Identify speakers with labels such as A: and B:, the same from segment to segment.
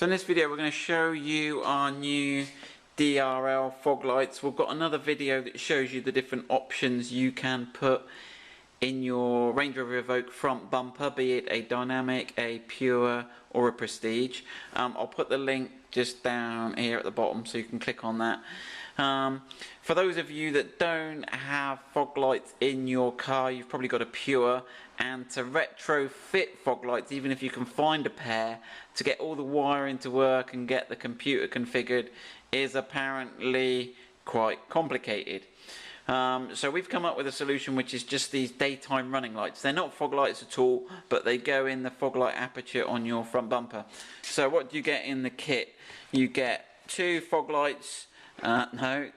A: So in this video we're going to show you our new DRL fog lights. We've got another video that shows you the different options you can put in your Range Rover Evoque front bumper, be it a dynamic, a pure or a prestige. I'll put the link just down here at the bottom so you can click on that. For those of you that don't have fog lights in your car, you've probably got a pure, and to retrofit fog lights, even if you can find a pair, to get all the wiring to work and get the computer configured is apparently quite complicated. So we've come up with a solution which is just these daytime running lights. They're not fog lights at all, but they go in the fog light aperture on your front bumper. So what do you get in the kit? You get two fog lights,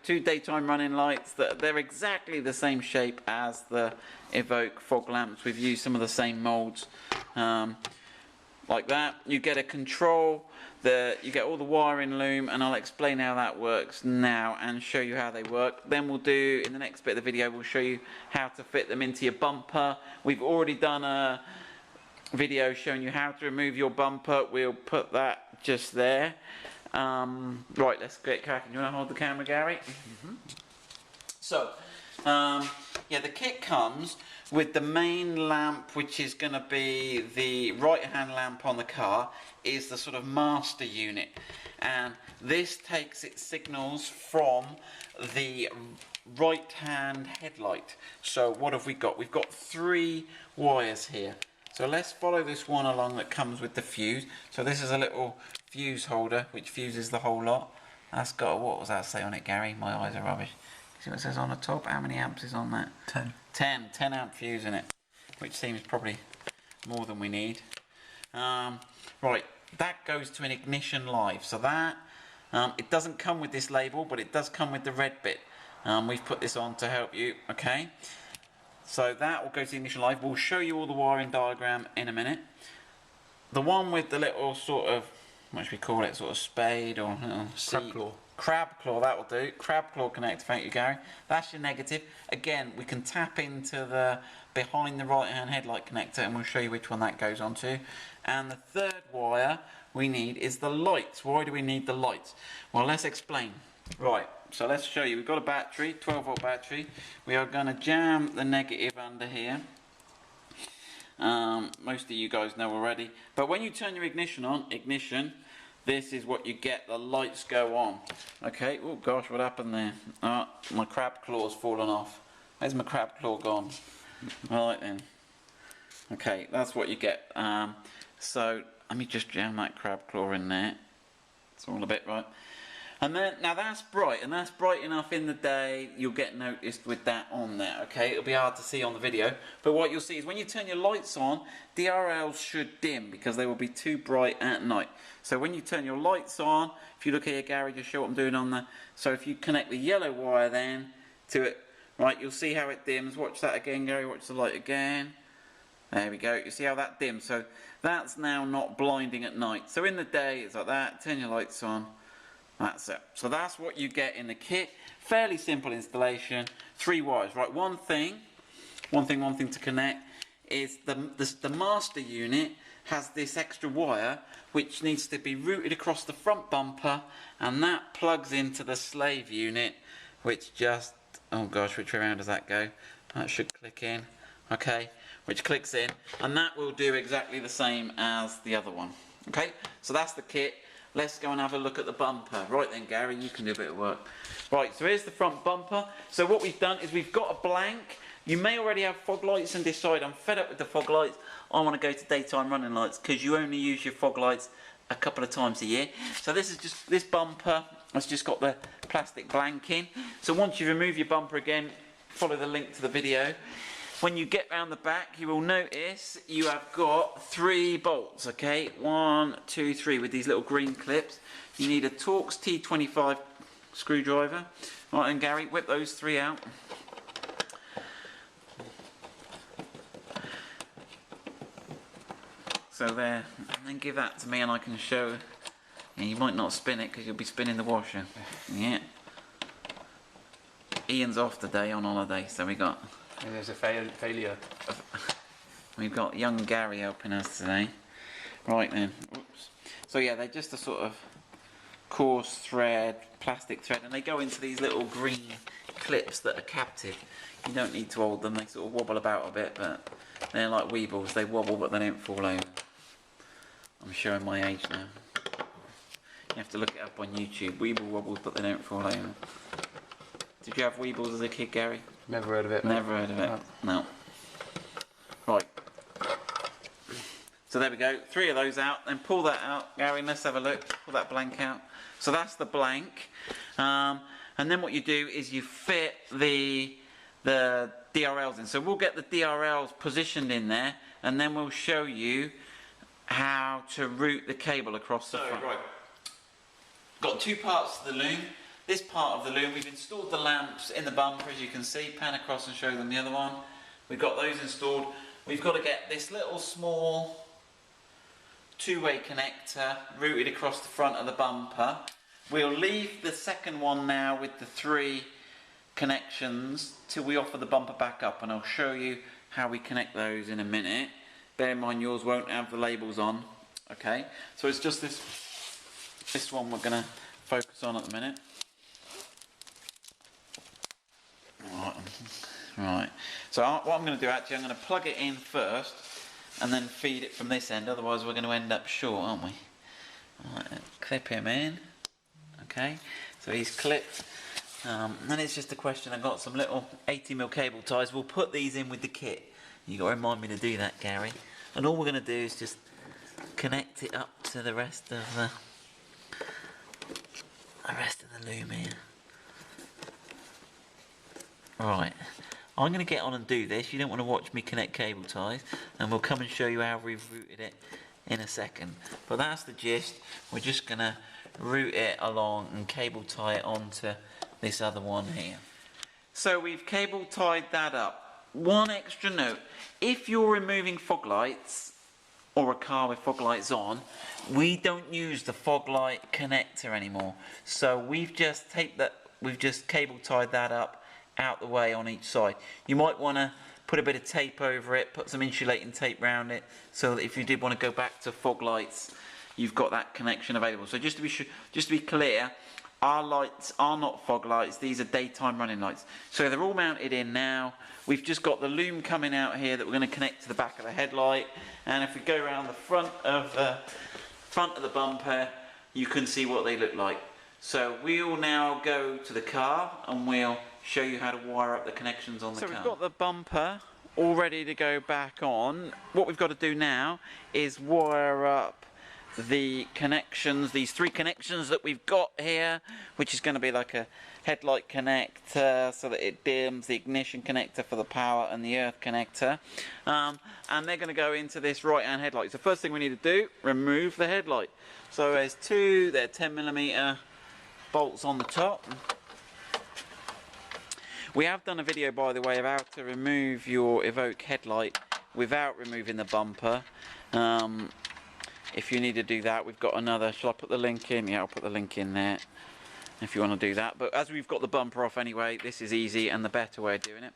A: two daytime running lights. They're exactly the same shape as the Evoque fog lamps. We've used some of the same molds, like that. You get a control, you get all the wiring loom, and I'll explain how that works now and show you how they work. Then we'll do, in the next bit of the video, we'll show you how to fit them into your bumper. We've already done a video showing you how to remove your bumper. We'll put that just there. Right, let's get cracking. You want to hold the camera, Gary? So, yeah, the kit comes with the main lamp, which is going to be the right-hand lamp on the car, is the sort of master unit, and this takes its signals from the right-hand headlight. So what have we got? We've got 3 wires here. So let's follow this one along that comes with the fuse. So this is a little fuse holder which fuses the whole lot. That's got, what was that say on it, Gary? My eyes are rubbish. See what it says on the top? How many amps is on that? 10 amp fuse in it, which seems probably more than we need. Right, that goes to an ignition live. So that, it doesn't come with this label, but it does come with the red bit. We've put this on to help you, okay? So that will go to the ignition live. We'll show you all the wiring diagram in a minute. The one with the little sort of, what should we call it, sort of spade or
B: crab claw.
A: Crab claw, that will do. Crab claw connector, thank you, Gary. That's your negative. Again, we can tap into the behind the right hand headlight connector, and we'll show you which one that goes onto. And the third wire we need is the lights. Why do we need the lights? Well, let's explain. Right, so let's show you. We've got a battery, 12-volt battery. We are going to jam the negative under here. Most of you guys know already. But when you turn your ignition on, this is what you get, the lights go on. Okay, oh gosh, what happened there? Oh, my crab claw's fallen off. Where's my crab claw gone? Right then. Okay, that's what you get. So, let me just jam that crab claw in there. It's all a bit right. And then, now that's bright, and that's bright enough in the day, you'll get noticed with that on there, okay? It'll be hard to see on the video, but what you'll see is when you turn your lights on, DRLs should dim because they will be too bright at night. So when you turn your lights on, if you look here, Gary, just show what I'm doing on there. So if you connect the yellow wire then to it, right, you'll see how it dims. Watch that again, Gary, watch the light again. There we go, you see how that dims. So that's now not blinding at night. So in the day, it's like that, turn your lights on. That's it. So that's what you get in the kit. Fairly simple installation. 3 wires. Right, one thing to connect is the master unit has this extra wire which needs to be routed across the front bumper, and that plugs into the slave unit, which just, oh gosh, which way around does that go? That should click in. Okay, which clicks in, and that will do exactly the same as the other one. Okay, so that's the kit. Let's go and have a look at the bumper. Right then, Gary, you can do a bit of work. Right, so here's the front bumper. So what we've done is we've got a blank. You may already have fog lights and decide, I'm fed up with the fog lights. I want to go to daytime running lights, because you only use your fog lights a couple of times a year. So this bumper has just got the plastic blank in. So once you remove your bumper again, follow the link to the video. When you get round the back, you will notice you have got 3 bolts, okay? 1, 2, 3 with these little green clips. You need a Torx T25 screwdriver. Right then, Gary, whip those 3 out. So there, and then give that to me and I can show. Yeah, you might not spin it because you'll be spinning the washer. Yeah. Ian's off today on holiday, so we got...
B: And there's a failure.
A: We've got young Gary helping us today. Right then. Oops. So yeah, they're just a sort of coarse thread, plastic thread, and they go into these little green clips that are captive. You don't need to hold them, they sort of wobble about a bit, but they're like weebles, they wobble but they don't fall over. I'm showing my age now. You have to look it up on YouTube. Weeble wobbles but they don't fall over. Did you have weebles as a kid, Gary?
B: Never heard of it. Mate.
A: Never heard of it. No. Right. So there we go. 3 of those out. Then pull that out, Gary. Let's have a look. Pull that blank out. So that's the blank. And then what you do is you fit the DRLs in. So we'll get the DRLs positioned in there, and then we'll show you how to route the cable across the front. Right. Got 2 parts to the loom. This part of the loom, we've installed the lamps in the bumper, as you can see. Pan across and show them the other one. We've got those installed. We've got to get this little small 2-way connector routed across the front of the bumper. We'll leave the second one now with the 3 connections till we offer the bumper back up, and I'll show you how we connect those in a minute. Bear in mind yours won't have the labels on. Okay, so it's just this one we're going to focus on at the minute. Right. So what I'm going to do, actually, I'm going to plug it in first and then feed it from this end, otherwise we're going to end up short, aren't we? Right, clip him in. Okay, so he's clipped. Then it's just a question, I've got some little 80mm cable ties. We'll put these in with the kit. You've got to remind me to do that, Gary. And all we're going to do is just connect it up to the rest of the loom here. Right, I'm going to get on and do this. You don't want to watch me connect cable ties, and we'll come and show you how we've routed it in a second. But that's the gist. We're just going to route it along and cable tie it onto this other one here. So we've cable tied that up. One extra note, if you're removing fog lights or a car with fog lights on, we don't use the fog light connector anymore. So we've just cable tied that up out the way on each side. You might want to put a bit of tape over it, put some insulating tape around it, so that if you did want to go back to fog lights, you've got that connection available. So just to be clear, our lights are not fog lights, these are daytime running lights. So they're all mounted in now. We've just got the loom coming out here that we're going to connect to the back of the headlight, and if we go around the front of the bumper, you can see what they look like. So we'll now go to the car and we'll show you how to wire up the connections on the car. So we've got the bumper all ready to go back on. What we've got to do now is wire up the connections, these 3 connections that we've got here, which is going to be like a headlight connector so that it dims, the ignition connector for the power, and the earth connector, and they're going to go into this right hand headlight. So first thing we need to do, remove the headlight. So there's 2, they're 10mm bolts on the top. We have done a video, by the way, of how to remove your Evoque headlight without removing the bumper. If you need to do that, we've got another. Shall I put the link in? Yeah, I'll put the link in there if you want to do that. But as we've got the bumper off anyway, this is easy and the better way of doing it.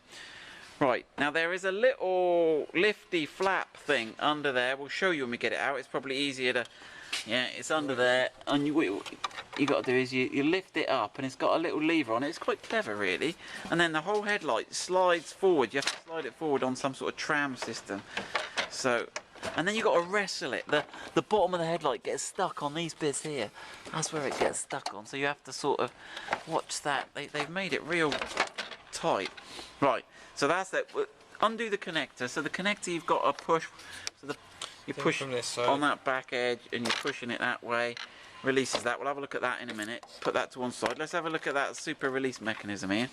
A: Right, now there is a little lifty flap thing under there. We'll show you when we get it out. It's probably easier to... Yeah, it's under there, and what you got to do is you lift it up, and it's got a little lever on it. It's quite clever, really. And then the whole headlight slides forward. You have to slide it forward on some sort of tram system. So, and then you got to wrestle it. The bottom of the headlight gets stuck on these bits here. That's where it gets stuck on. So you have to sort of watch that. They've made it real tight. Right. So that's it. Undo the connector. So the connector you've got to push. So you push from this side on that back edge, and you're pushing it that way. Releases that. We'll have a look at that in a minute. Put that to one side. Let's have a look at that super release mechanism here.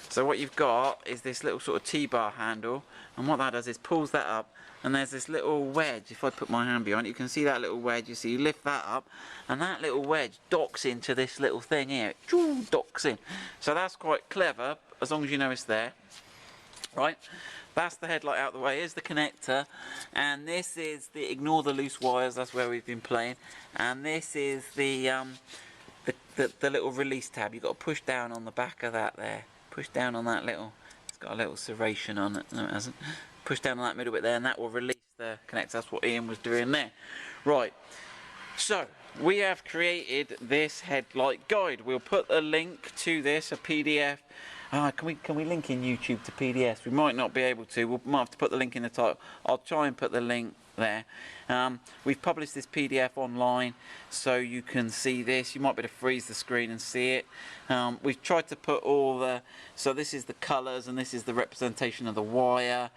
A: So what you've got is this little sort of T-bar handle, and what that does is pulls that up, and there's this little wedge. If I put my hand behind it, you can see that little wedge. You see, you lift that up, and that little wedge docks into this little thing here. It docks in. So that's quite clever, as long as you know it's there. Right? That's the headlight out the way. Here's the connector, and this is the, ignore the loose wires, that's where we've been playing, and this is the little release tab. You've got to push down on the back of that there. Push down on that little, it's got a little serration on it. No, it hasn't. Push down on that middle bit there, and that will release the connector. That's what Ian was doing there. Right, So, we have created this headlight guide. We'll put a link to this, a PDF. Can we link in YouTube to PDFs? We might not be able to. We might have to put the link in the title. I'll try and put the link there. We've published this PDF online so you can see this. You might be able to freeze the screen and see it. We've tried to put all the, so this is the colours and this is the representation of the wire.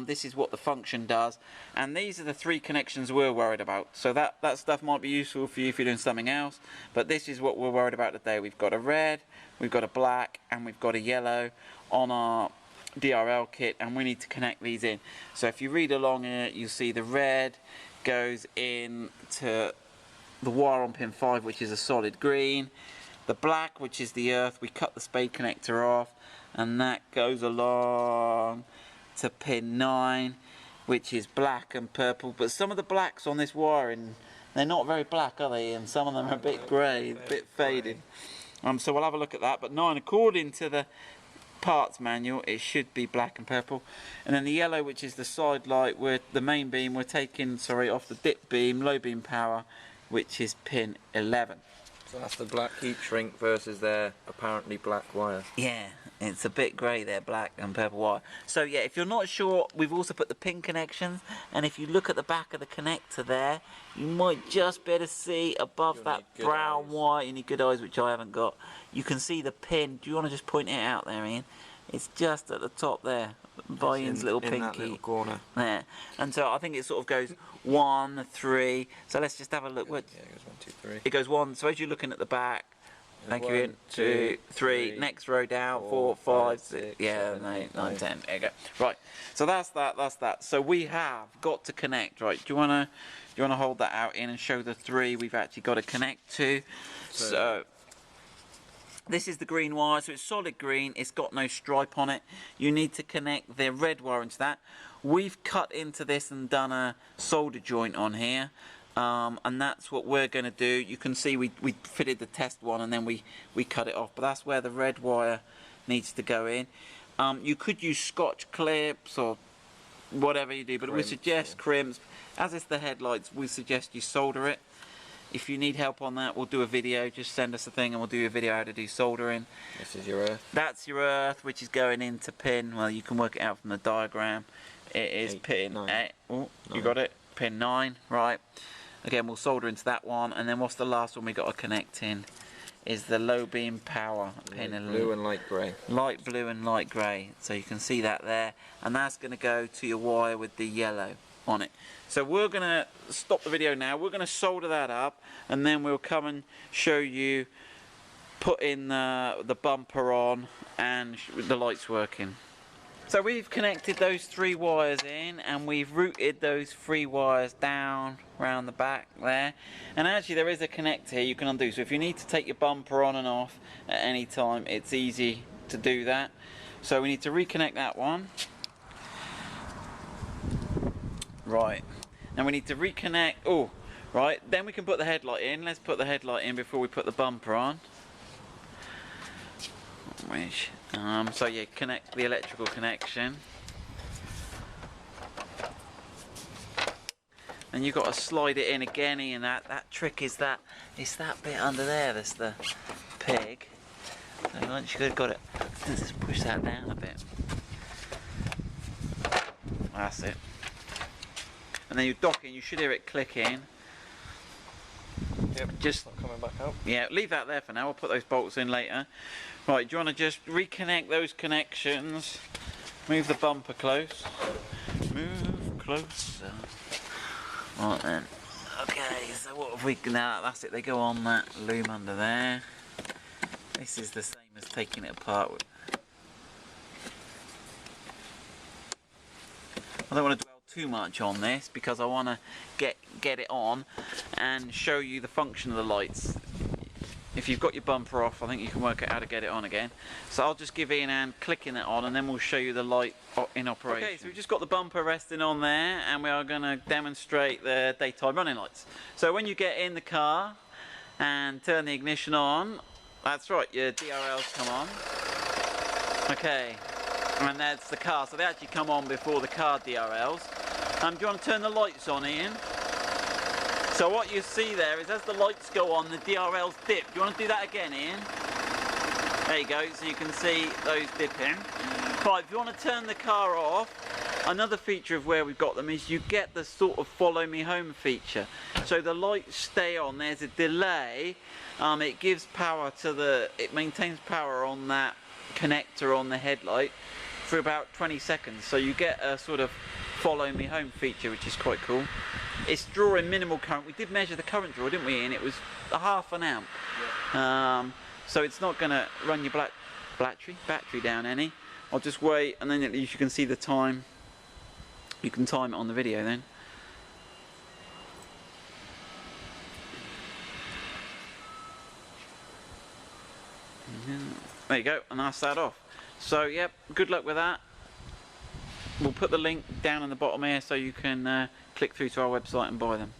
A: This is what the function does, and these are the 3 connections we're worried about. So that stuff might be useful for you if you're doing something else, but this is what we're worried about today. We've got a red, we've got a black, and we've got a yellow on our DRL kit, and we need to connect these in. So if you read along it, you see the red goes in to the wire on pin 5, which is a solid green. The black, which is the earth, we cut the spade connector off, and that goes along to pin 9, which is black and purple. But some of the blacks on this wiring, they're not very black, are they? And some of them are a bit grey, a bit faded. So we'll have a look at that. But 9, according to the parts manual, it should be black and purple. And then the yellow, which is the side light, the main beam, we're taking, off the dip beam, low beam power, which is pin 11.
C: So that's the black heat shrink versus their apparently black wire.
A: Yeah, it's a bit grey there, black and purple wire. So yeah, if you're not sure, we've also put the pin connections, and if you look at the back of the connector there, you might just be able to see above that brown wire. You need good eyes, which I haven't got. You can see the pin. Do you want to just point it out there, Ian? It's just at the top there, by Ian's little pinky.
C: In that little corner.
A: There. And so I think it sort of goes 1, 3. So let's just have a look.
C: Yeah, it goes 1, 2, 3.
A: It goes 1. So as you're looking at the back, thank you, Ian. 2, 3. Next row down. 4, 5, 6. Yeah, 8, 9, 10. There you go. Right. So that's that. That's that. So we have got to connect. Right. Do you wanna hold that out in and show the 3 we've actually got to connect to? So this is the green wire, so it's solid green, it's got no stripe on it. You need to connect the red wire into that. We've cut into this and done a solder joint on here, and that's what we're going to do. You can see we fitted the test one and then we cut it off, but that's where the red wire needs to go in. You could use Scotch clips or whatever you do, but we suggest crimps. As it's the headlights, we suggest you solder it. If you need help on that, we'll do a video. Just send us a thing and we'll do a video how to do soldering.
C: This is your earth.
A: That's your earth, which is going into pin. Well, you can work it out from the diagram. It is pin 8. Oh, you got it? Pin 9, right. Again, we'll solder into that one. And then what's the last one we got to connect in? Is the low beam power. Pin
C: blue and light grey.
A: Light blue and light grey. So you can see that there. And that's going to go to your wire with the yellow on it. So we're going to stop the video now. We're going to solder that up, and then we'll come and show you putting the bumper on and the lights working. So we've connected those 3 wires in, and we've routed those 3 wires down around the back there. And actually there is a connector here you can undo. So if you need to take your bumper on and off at any time, it's easy to do that. So we need to reconnect that one. Right. Now we need to reconnect. Oh, right. Then we can put the headlight in. Let's put the headlight in before we put the bumper on. So yeah, connect the electrical connection. And you've got to slide it in again, Ian. That trick is that it's that bit under there. That's the peg. So once you've got it, just push that down a bit. That's it. And then you're docking, you should hear it clicking.
C: Yep,
A: just
C: not coming back out.
A: Yeah, leave that there for now. We'll put those bolts in later. Right, do you want to just reconnect those connections? Move the bumper close. Move closer. Right then. Okay, so what have we now? That's it. They go on that loom under there. This is the same as taking it apart. I don't want to dwell too much on this because I want to get it on and show you the function of the lights. If you've got your bumper off, I think you can work out how to get it on again. So I'll just give Ian a hand clicking it on, and then we'll show you the light in operation. Okay, so we've just got the bumper resting on there, and we are going to demonstrate the daytime running lights. So when you get in the car and turn the ignition on, that's right, your DRLs come on. Okay, and that's the car, so they actually come on before the car DRLs. Do you want to turn the lights on, Ian? So what you see there is as the lights go on, the DRLs dip. Do you want to do that again, Ian? There you go, so you can see those dipping. But if you want to turn the car off, another feature of where we've got them is you get the sort of follow me home feature. So the lights stay on, there's a delay, it gives power to it maintains power on that connector on the headlight for about 20 seconds. So you get a sort of follow me home feature, which is quite cool. It's drawing minimal current. We did measure the current draw, didn't we, Ian? It was a ½ amp. Yeah. So it's not going to run your battery down any. I'll just wait, and then at least you can see the time. You can time it on the video then. There you go, and that's that off. So yep, good luck with that. We'll put the link down in the bottom here so you can click through to our website and buy them.